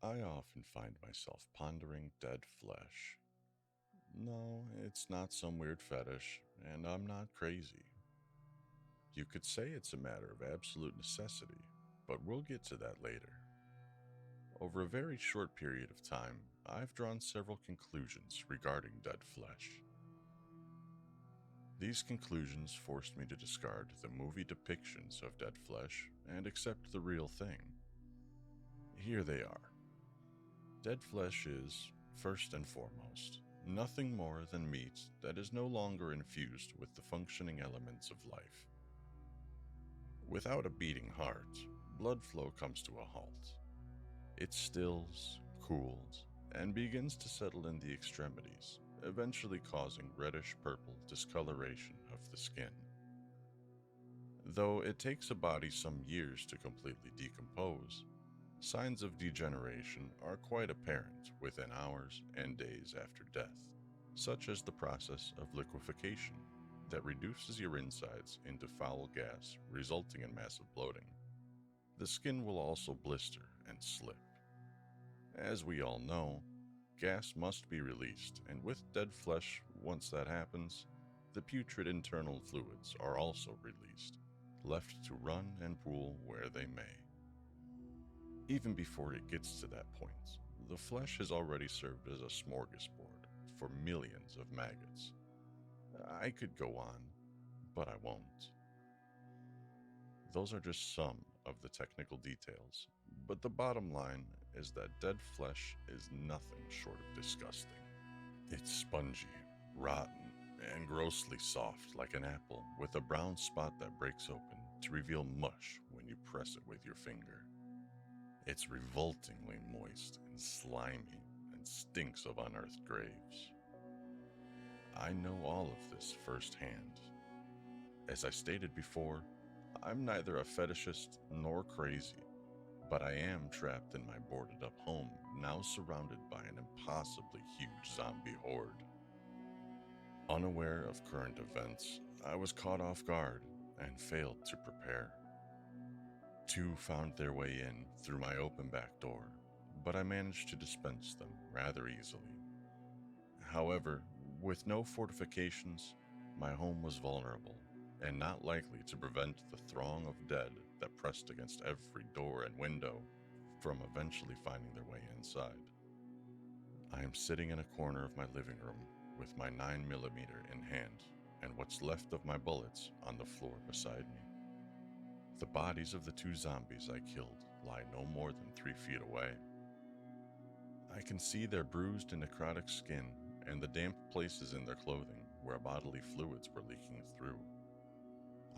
I often find myself pondering dead flesh. No, it's not some weird fetish, and I'm not crazy. You could say it's a matter of absolute necessity, but we'll get to that later. Over a very short period of time, I've drawn several conclusions regarding dead flesh. These conclusions forced me to discard the movie depictions of dead flesh and accept the real thing. Here they are. Dead flesh is, first and foremost, nothing more than meat that is no longer infused with the functioning elements of life. Without a beating heart, blood flow comes to a halt. It stills, cools, and begins to settle in the extremities, eventually causing reddish-purple discoloration of the skin. Though it takes a body some years to completely decompose, signs of degeneration are quite apparent within hours and days after death, such as the process of liquefaction that reduces your insides into foul gas, resulting in massive bloating. The skin will also blister and slip. As we all know, gas must be released, and with dead flesh, once that happens, the putrid internal fluids are also released, left to run and pool where they may. Even before it gets to that point, the flesh has already served as a smorgasbord for millions of maggots. I could go on, but I won't. Those are just some of the technical details, but the bottom line is that dead flesh is nothing short of disgusting. It's spongy, rotten, and grossly soft like an apple with a brown spot that breaks open to reveal mush when you press it with your finger. It's revoltingly moist and slimy and stinks of unearthed graves. I know all of this firsthand. As I stated before, I'm neither a fetishist nor crazy, but I am trapped in my boarded up home, now surrounded by an impossibly huge zombie horde. Unaware of current events, I was caught off guard and failed to prepare. Two found their way in through my open back door, but I managed to dispense them rather easily. However, with no fortifications, my home was vulnerable and not likely to prevent the throng of dead that pressed against every door and window from eventually finding their way inside. I am sitting in a corner of my living room with my 9mm in hand and what's left of my bullets on the floor beside me. The bodies of the two zombies I killed lie no more than 3 feet away. I can see their bruised and necrotic skin and the damp places in their clothing where bodily fluids were leaking through.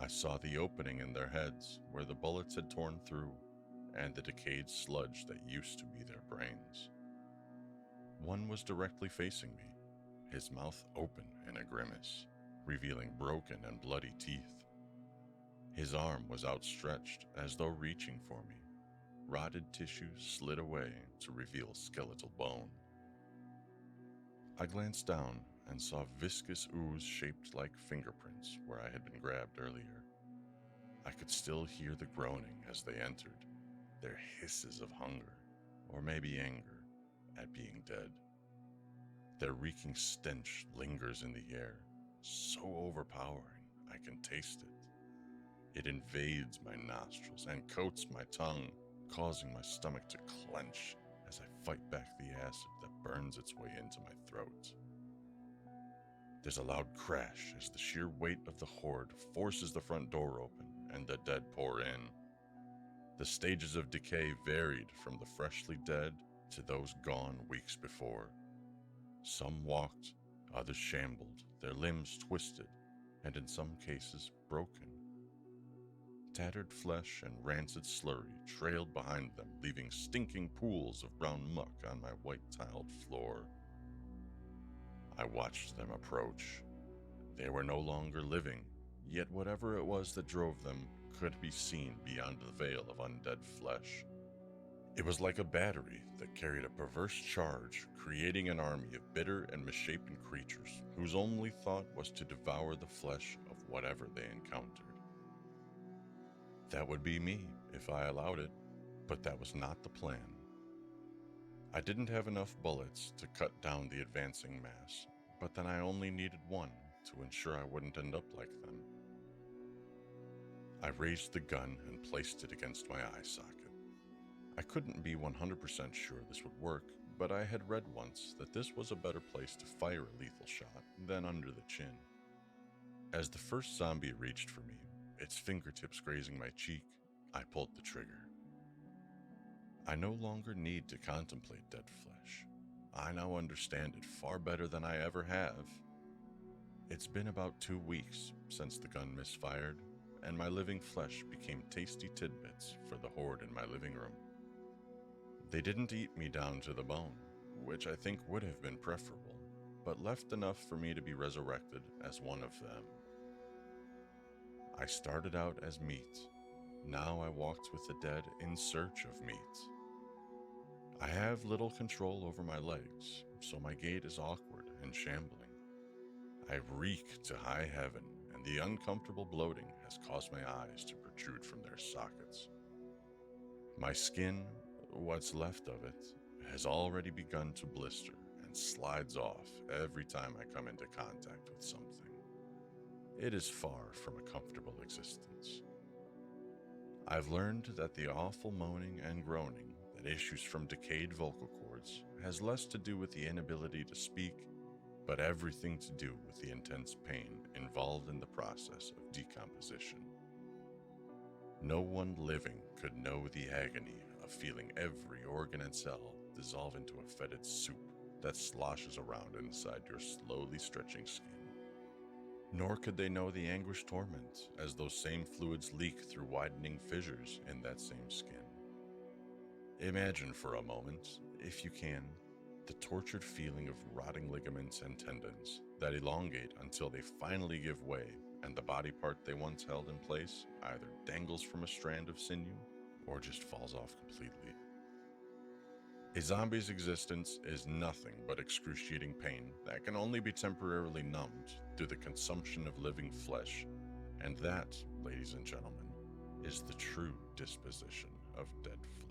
I saw the opening in their heads where the bullets had torn through and the decayed sludge that used to be their brains. One was directly facing me, his mouth open in a grimace, revealing broken and bloody teeth. His arm was outstretched as though reaching for me. Rotted tissue slid away to reveal skeletal bone. I glanced down and saw viscous ooze shaped like fingerprints where I had been grabbed earlier. I could still hear the groaning as they entered, their hisses of hunger, or maybe anger, at being dead. Their reeking stench lingers in the air, so overpowering I can taste it. It invades my nostrils and coats my tongue, causing my stomach to clench as I fight back the acid that burns its way into my throat. There's a loud crash as the sheer weight of the horde forces the front door open and the dead pour in. The stages of decay varied from the freshly dead to those gone weeks before. Some walked, others shambled, their limbs twisted, and in some cases broken. Tattered flesh and rancid slurry trailed behind them, leaving stinking pools of brown muck on my white-tiled floor. I watched them approach. They were no longer living, yet whatever it was that drove them could be seen beyond the veil of undead flesh. It was like a battery that carried a perverse charge, creating an army of bitter and misshapen creatures whose only thought was to devour the flesh of whatever they encountered. That would be me if I allowed it, but that was not the plan. I didn't have enough bullets to cut down the advancing mass, but then I only needed one to ensure I wouldn't end up like them. I raised the gun and placed it against my eye socket. I couldn't be 100% sure this would work, but I had read once that this was a better place to fire a lethal shot than under the chin. As the first zombie reached for me, its fingertips grazing my cheek, I pulled the trigger. I no longer need to contemplate dead flesh. I now understand it far better than I ever have. It's been about 2 weeks since the gun misfired, and my living flesh became tasty tidbits for the horde in my living room. They didn't eat me down to the bone, which I think would have been preferable, but left enough for me to be resurrected as one of them. I started out as meat. Now I walked with the dead in search of meat. I have little control over my legs, so my gait is awkward and shambling. I reek to high heaven, and the uncomfortable bloating has caused my eyes to protrude from their sockets. My skin, what's left of it, has already begun to blister and slides off every time I come into contact with something. It is far from a comfortable existence. I've learned that the awful moaning and groaning that issues from decayed vocal cords has less to do with the inability to speak, but everything to do with the intense pain involved in the process of decomposition. No one living could know the agony of feeling every organ and cell dissolve into a fetid soup that sloshes around inside your slowly stretching skin. Nor could they know the anguished torment as those same fluids leak through widening fissures in that same skin. Imagine for a moment, if you can, the tortured feeling of rotting ligaments and tendons that elongate until they finally give way and the body part they once held in place either dangles from a strand of sinew or just falls off completely. A zombie's existence is nothing but excruciating pain that can only be temporarily numbed through the consumption of living flesh, and that, ladies and gentlemen, is the true disposition of dead flesh.